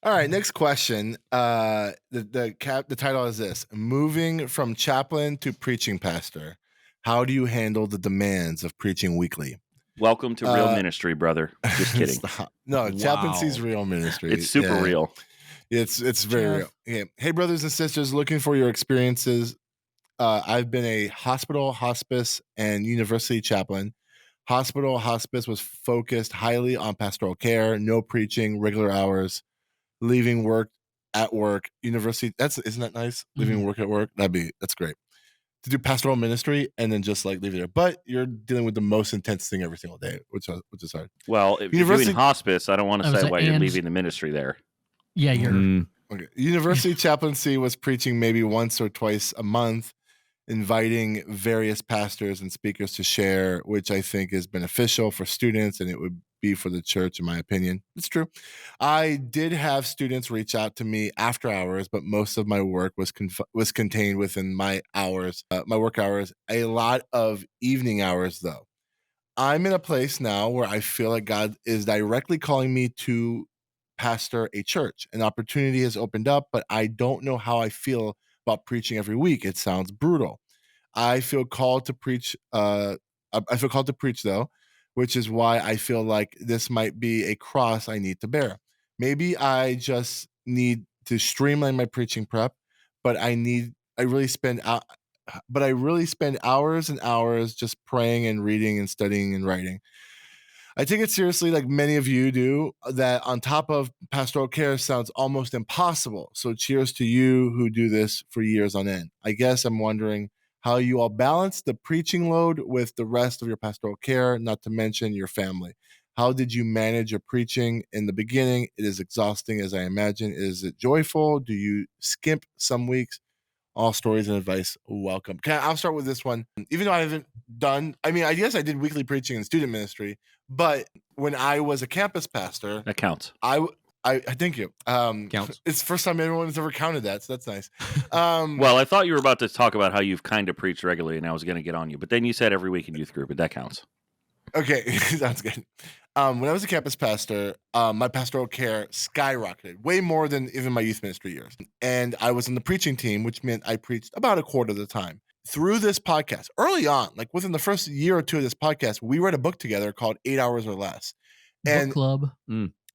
All right, next question. The title is this: Moving from chaplain to preaching pastor. How do you handle the demands of preaching weekly? Welcome to real ministry, brother. Just kidding. No, chaplaincy's real ministry. It's super real. It's very real. Yeah. Hey, brothers and sisters, looking for your experiences. I've been a hospital, hospice, and university chaplain. Hospital, hospice was focused highly on pastoral care, no preaching, regular hours, leaving work at work. University, isn't that nice? Leaving work at work, that's great. To do pastoral ministry and then just like leave it there, but you're dealing with the most intense thing every single day, which is hard. Well, if you're doing hospice, I don't want to say why you're leaving the ministry there. Yeah, you're okay. University chaplaincy was preaching maybe once or twice a month, inviting various pastors and speakers to share, which I think is beneficial for students, and it would be for the church, in my opinion. It's true. I did have students reach out to me after hours, but most of my work was contained within my hours, my work hours. A lot of evening hours, though. I'm in a place now where I feel like God is directly calling me to pastor a church. An opportunity has opened up, but I don't know how I feel about preaching every week. It sounds brutal. I feel called to preach. I feel called to preach, though, which is why I feel like this might be a cross I need to bear. Maybe I just need to streamline my preaching prep, but I really spend hours and hours just praying and reading and studying and writing. I take it seriously, like many of you do, that on top of pastoral care sounds almost impossible. So cheers to you who do this for years on end. I guess I'm wondering how you all balance the preaching load with the rest of your pastoral care, not to mention your family. How did you manage your preaching in the beginning? It is exhausting, as I imagine. Is it joyful? Do you skimp some weeks? All stories and advice welcome. I'll start with this one. Even though I haven't done, I guess I did weekly preaching in student ministry, but when I was a campus pastor, that counts. I thank you. Counts. It's the first time anyone has ever counted that, so that's nice. Well, I thought you were about to talk about how you've kind of preached regularly, and I was going to get on you, but then you said every week in youth group, but that counts. Okay, sounds good. When I was a campus pastor, my pastoral care skyrocketed, way more than even my youth ministry years. And I was in the preaching team, which meant I preached about a quarter of the time. Through this podcast, early on, like within the first year or two of this podcast, we read a book together called 8 Hours or Less. Book club.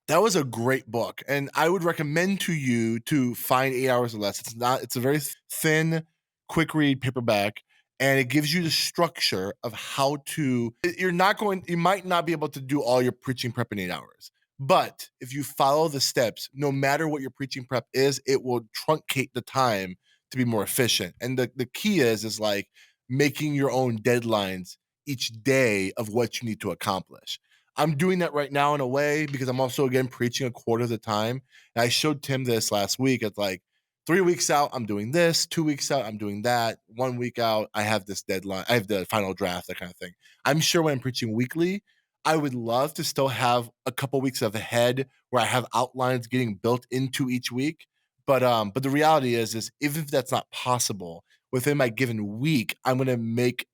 That was a great book. And I would recommend to you to find 8 Hours or Less. It's a very thin, quick read paperback. And it gives you the structure of how to, you might not be able to do all your preaching prep in 8 hours. But if you follow the steps, no matter what your preaching prep is, it will truncate the time to be more efficient. And the key is like making your own deadlines each day of what you need to accomplish. I'm doing that right now in a way because I'm also, again, preaching a quarter of the time. And I showed Tim this last week. It's like, 3 weeks out, I'm doing this. 2 weeks out, I'm doing that. 1 week out, I have this deadline. I have the final draft, that kind of thing. I'm sure when I'm preaching weekly, I would love to still have a couple weeks ahead where I have outlines getting built into each week. But the reality is even if that's not possible, within my given week, I'm going to make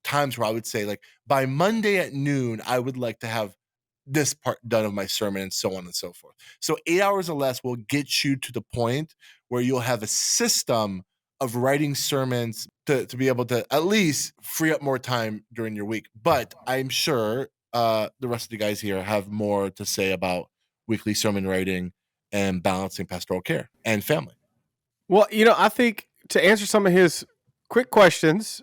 times where I would say, like, by Monday at noon, I would like to have this part done of my sermon, and so on and so forth. So 8 hours or less will get you to the point where you'll have a system of writing sermons to be able to at least free up more time during your week. But I'm sure the rest of the guys here have more to say about weekly sermon writing and balancing pastoral care and family. Well, I think to answer some of his quick questions,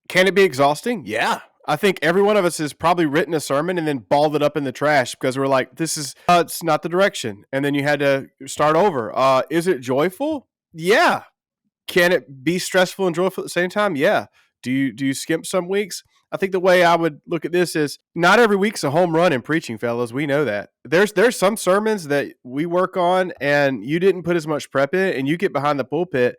can it be exhausting? Yeah. I think every one of us has probably written a sermon and then balled it up in the trash because we're like, this is, it's not the direction. And then you had to start over. Is it joyful? Yeah. Can it be stressful and joyful at the same time? Yeah. Do you skimp some weeks? I think the way I would look at this is not every week's a home run in preaching, fellas. We know that. There's some sermons that we work on and you didn't put as much prep in and you get behind the pulpit.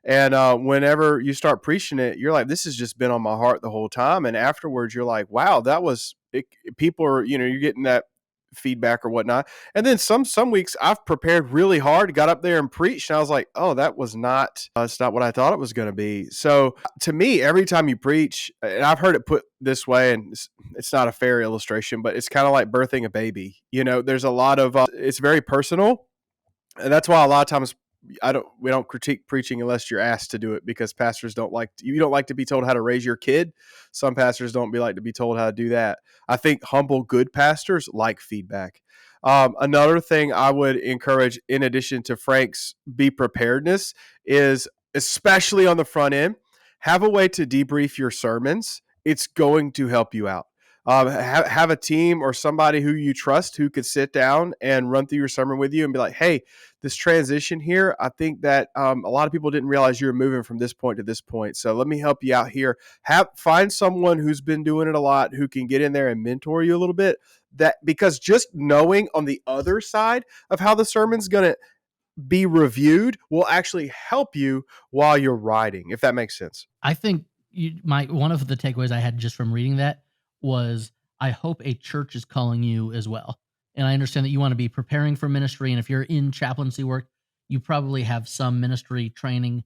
And whenever you start preaching it, you're like, this has just been on my heart the whole time. And afterwards, you're like, wow, that was it. People are, you're getting that feedback or whatnot. And then some weeks I've prepared really hard, got up there and preached, and I was like, oh, that was not that's not what I thought it was going to be. So to me, every time you preach, and I've heard it put this way, and it's not a fair illustration, but it's kind of like birthing a baby. There's a lot of it's very personal, and that's why a lot of times we don't critique preaching unless you're asked to do it, because pastors don't like to be told how to raise your kid. Some pastors don't like to be told how to do that. I think humble, good pastors like feedback. Another thing I would encourage, in addition to Frank's be preparedness, is especially on the front end, have a way to debrief your sermons. It's going to help you out. Have a team or somebody who you trust who could sit down and run through your sermon with you and be like, hey, this transition here, I think that a lot of people didn't realize you were moving from this point to this point. So let me help you out here. Find someone who's been doing it a lot who can get in there and mentor you a little bit. Because just knowing on the other side of how the sermon's going to be reviewed will actually help you while you're writing, if that makes sense. I think one of the takeaways I had just from reading that was, I hope a church is calling you as well. And I understand that you want to be preparing for ministry, and if you're in chaplaincy work, you probably have some ministry training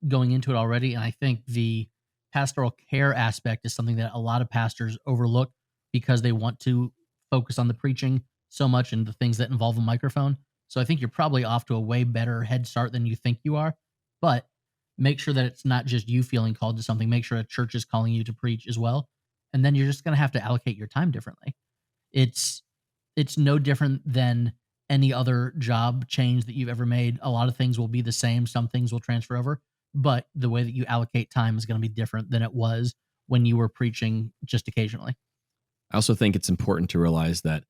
going into it already. And I think the pastoral care aspect is something that a lot of pastors overlook because they want to focus on the preaching so much and the things that involve a microphone. So I think you're probably off to a way better head start than you think you are. But make sure that it's not just you feeling called to something. Make sure a church is calling you to preach as well. And then you're just going to have to allocate your time differently. It's no different than any other job change that you've ever made. A lot of things will be the same. Some things will transfer over, but the way that you allocate time is going to be different than it was when you were preaching just occasionally. I also think it's important to realize that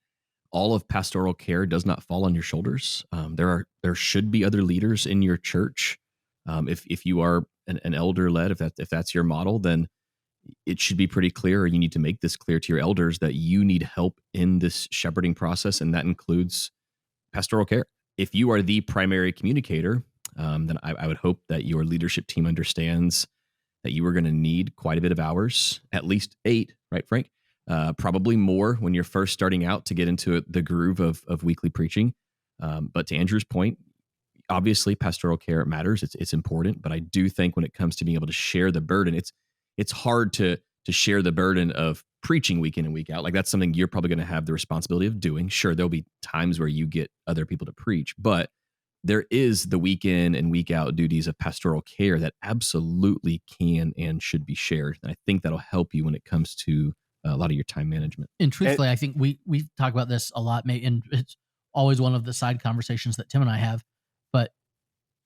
all of pastoral care does not fall on your shoulders. There should be other leaders in your church. If you are an elder led, if that's your model, then it should be pretty clear, or you need to make this clear to your elders, that you need help in this shepherding process, and that includes pastoral care. If you are the primary communicator, then I would hope that your leadership team understands that you are going to need quite a bit of hours, at least 8, right, Frank? Probably more when you're first starting out to get into the groove of weekly preaching. But to Andrew's point, obviously pastoral care matters. It's important, but I do think when it comes to being able to share the burden, it's hard to share the burden of preaching week in and week out. Like, that's something you're probably going to have the responsibility of doing. Sure, there'll be times where you get other people to preach, but there is the week in and week out duties of pastoral care that absolutely can and should be shared. And I think that'll help you when it comes to a lot of your time management. And truthfully, I think we talk about this a lot, and it's always one of the side conversations that Tim and I have. But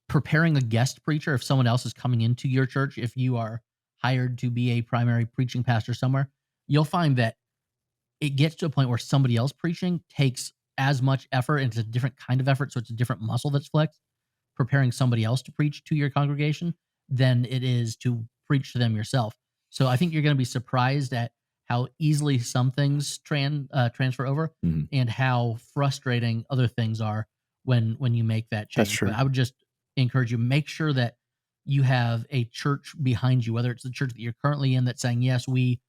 preparing a guest preacher, if someone else is coming into your church, if you are hired to be a primary preaching pastor somewhere, you'll find that it gets to a point where somebody else preaching takes as much effort, and it's a different kind of effort, so it's a different muscle that's flexed, preparing somebody else to preach to your congregation, than it is to preach to them yourself. So I think you're going to be surprised at how easily some things transfer over, and how frustrating other things are when you make that change. That's true. But I would just encourage you, make sure that you have a church behind you, whether it's the church that you're currently in that's saying, yes, we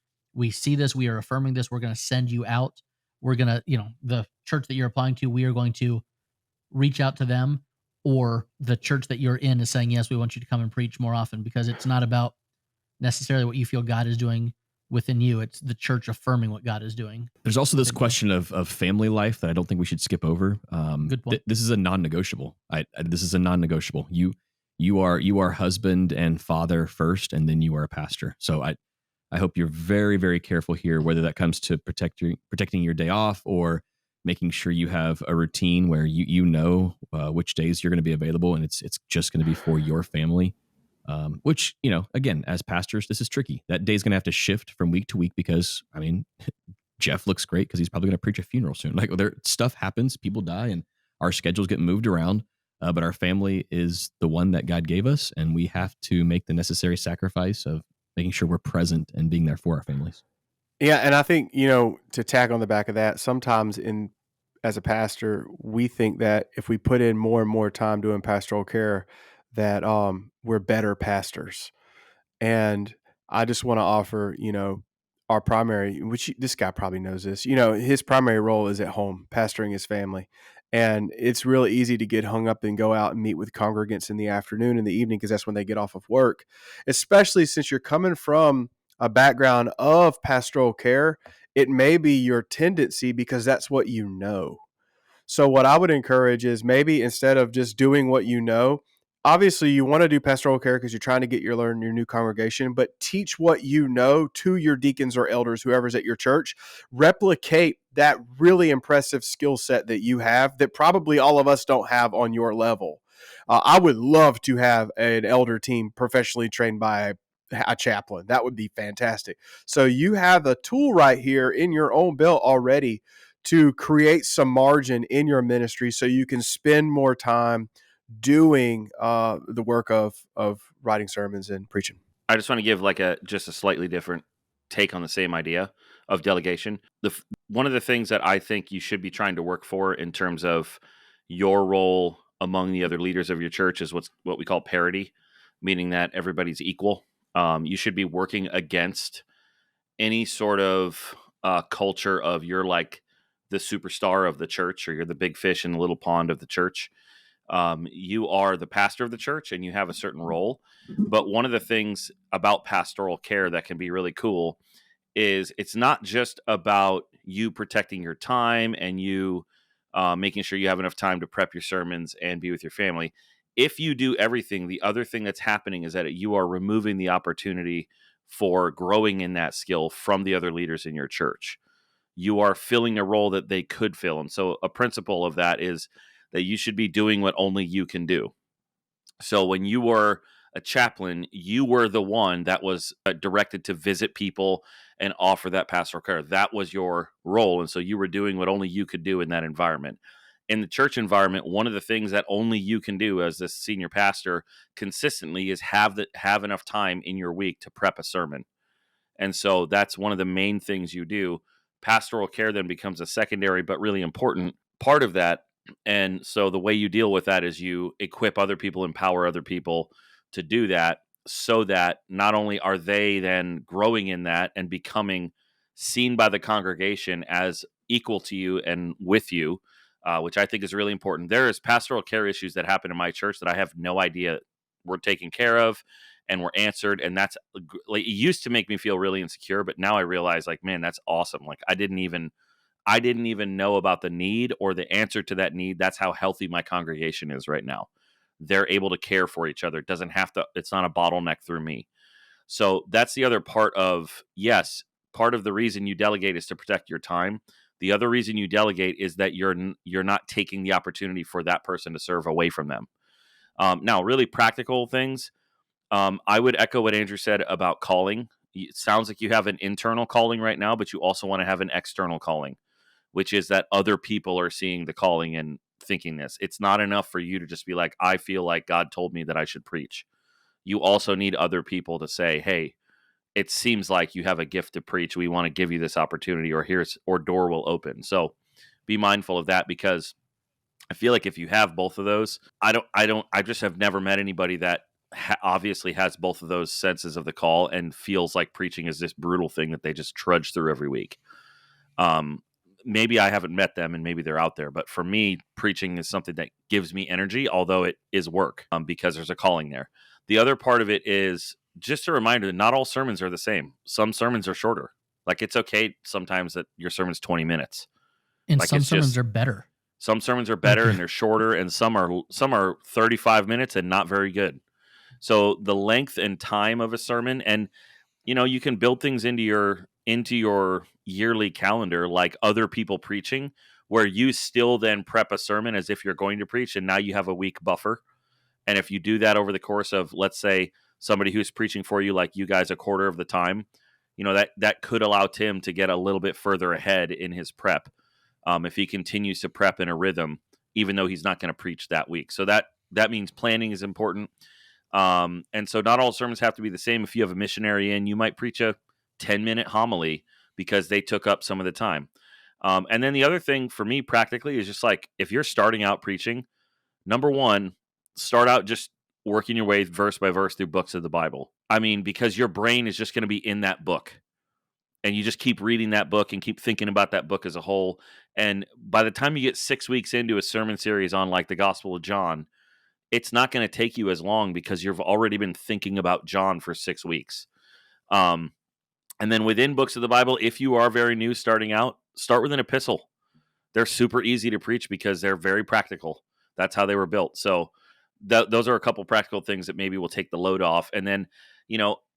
see this, we are affirming this, we're going to send you out. We're going to, the church that you're applying to, we are going to reach out to them, or the church that you're in is saying, yes, we want you to come and preach more often, because it's not about necessarily what you feel God is doing within you. It's the church affirming what God is doing. There's also this question of family life that I don't think we should skip over. Good point. This is a non-negotiable. This is a non-negotiable. You are husband and father first, and then you are a pastor. So I hope you're very, very careful here, whether that comes to protecting your day off, or making sure you have a routine where you know which days you're going to be available, and it's just going to be for your family. Which, again, as pastors, this is tricky. That day's going to have to shift from week to week because, Jeff looks great because he's probably going to preach a funeral soon. Like, stuff happens, people die, and our schedules get moved around. But our family is the one that God gave us, and we have to make the necessary sacrifice of making sure we're present and being there for our families. Yeah, and I think, to tack on the back of that, sometimes as a pastor, we think that if we put in more and more time doing pastoral care, that we're better pastors. And I just want to offer, our primary, this guy probably knows this, his primary role is at home, pastoring his family. And it's really easy to get hung up and go out and meet with congregants in the afternoon and the evening because that's when they get off of work, especially since you're coming from a background of pastoral care. It may be your tendency because that's what you know. So what I would encourage is maybe instead of just doing what you know, obviously you want to do pastoral care because you're trying to learn your new congregation, but teach what you know to your deacons or elders, whoever's at your church. Replicate that really impressive skill set that you have that probably all of us don't have on your level. I would love to have an elder team professionally trained by a chaplain. That would be fantastic. So you have a tool right here in your own belt already to create some margin in your ministry so you can spend more time doing the work of writing sermons and preaching. I just want to give like just a slightly different take on the same idea of delegation. One of the things that I think you should be trying to work for in terms of your role among the other leaders of your church is what we call parity, meaning that everybody's equal. You should be working against any sort of culture of you're like the superstar of the church or you're the big fish in the little pond of the church. You are the pastor of the church and you have a certain role. But one of the things about pastoral care that can be really cool is it's not just about you protecting your time and you making sure you have enough time to prep your sermons and be with your family. If you do everything, the other thing that's happening is that you are removing the opportunity for growing in that skill from the other leaders in your church. You are filling a role that they could fill. And so a principle of that is that you should be doing what only you can do. So when you were a chaplain, you were the one that was directed to visit people and offer that pastoral care. That was your role. And so you were doing what only you could do in that environment. In the church environment, one of the things that only you can do as this senior pastor consistently is have enough time in your week to prep a sermon. And so that's one of the main things you do. Pastoral care then becomes a secondary but really important part of that. And so the way you deal with that is you equip other people, empower other people to do that so that not only are they then growing in that and becoming seen by the congregation as equal to you and with you, which I think is really important. There is pastoral care issues that happen in my church that I have no idea were taken care of and were answered. And that's like, it used to make me feel really insecure, but now I realize like, man, that's awesome. Like I didn't even know about the need or the answer to that need. That's how healthy my congregation is right now. They're able to care for each other. It doesn't have to, it's not a bottleneck through me. So that's the other part of, yes, part of the reason you delegate is to protect your time. The other reason you delegate is that you're not taking the opportunity for that person to serve away from them. Now, really practical things. I would echo what Andrew said about calling. It sounds like you have an internal calling right now, but you also want to have an external calling, which is that other people are seeing the calling and thinking this. It's not enough for you to just be like, I feel like God told me that I should preach. You also need other people to say, hey, it seems like you have a gift to preach. We want to give you this opportunity, or door will open. So be mindful of that, because I feel like if you have both of those, I just have never met anybody that obviously has both of those senses of the call and feels like preaching is this brutal thing that they just trudge through every week. Maybe I haven't met them and maybe they're out there, but for me, preaching is something that gives me energy, although it is work, because there's a calling there. The other part of it is just a reminder that not all sermons are the same. Some sermons are shorter. Like it's okay sometimes that your sermon's 20 minutes. And Like some it's sermons just- are better. Some sermons are better and they're shorter, and some are 35 minutes and not very good. So the length and time of a sermon, and you can build things into your yearly calendar, like other people preaching, where you still then prep a sermon as if you're going to preach, and now you have a week buffer. And if you do that over the course of, let's say, somebody who's preaching for you, like you guys, a quarter of the time, that could allow Tim to get a little bit further ahead in his prep, if he continues to prep in a rhythm, even though he's not going to preach that week. So that means planning is important. And so not all sermons have to be the same. If you have a missionary in, you might preach a 10-minute homily because they took up some of the time. And then the other thing for me practically is just like, if you're starting out preaching, number one, start out just working your way verse by verse through books of the Bible. I mean, because your brain is just going to be in that book. and you just keep reading that book and keep thinking about that book as a whole. And by the time you get 6 weeks into a sermon series on like the Gospel of John, it's not going to take you as long because you've already been thinking about John for 6 weeks. Um, and then within books of the Bible, if you are very new starting out, start with an epistle. They're super easy to preach because they're very practical. That's how they were built. So those are a couple practical things that maybe will take the load off. And then,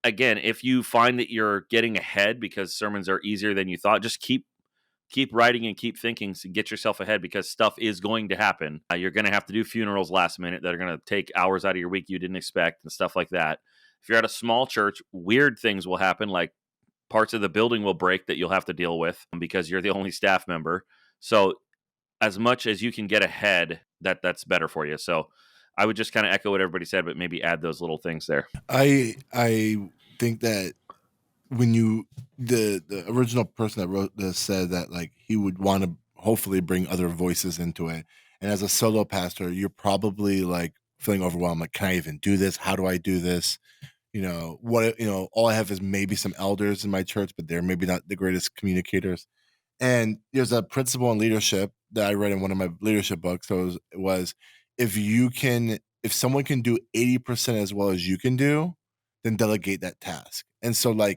again, if you find that you're getting ahead because sermons are easier than you thought, just keep writing and keep thinking to get yourself ahead, because stuff is going to happen. You're going to have to do funerals last minute that are going to take hours out of your week you didn't expect and stuff like that. If you're at a small church, weird things will happen, like parts of the building will break that you'll have to deal with because you're the only staff member. So as much as you can get ahead, that's better for you. So I would just kind of echo what everybody said, but maybe add those little things there. I think that when the original person that wrote this said that like he would want to hopefully bring other voices into it. And as a solo pastor, you're probably like feeling overwhelmed. Like, can I even do this? How do I do this? All I have is maybe some elders in my church, but they're maybe not the greatest communicators. And there's a principle in leadership that I read in one of my leadership books. So it was if someone can do 80% as well as you can do, then delegate that task. And so I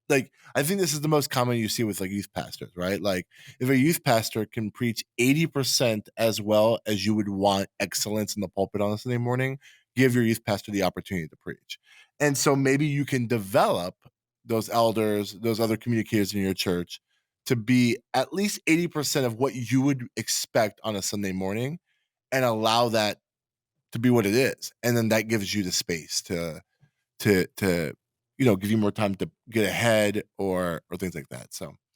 think this is the most common you see with like youth pastors, right? Like if a youth pastor can preach 80% as well as you would want excellence in the pulpit on a Sunday morning, give your youth pastor the opportunity to preach. And so maybe you can develop those elders, those other communicators in your church to be at least 80% of what you would expect on a Sunday morning, and allow that to be what it is. And then that gives you the space to give you more time to get ahead or things like that. So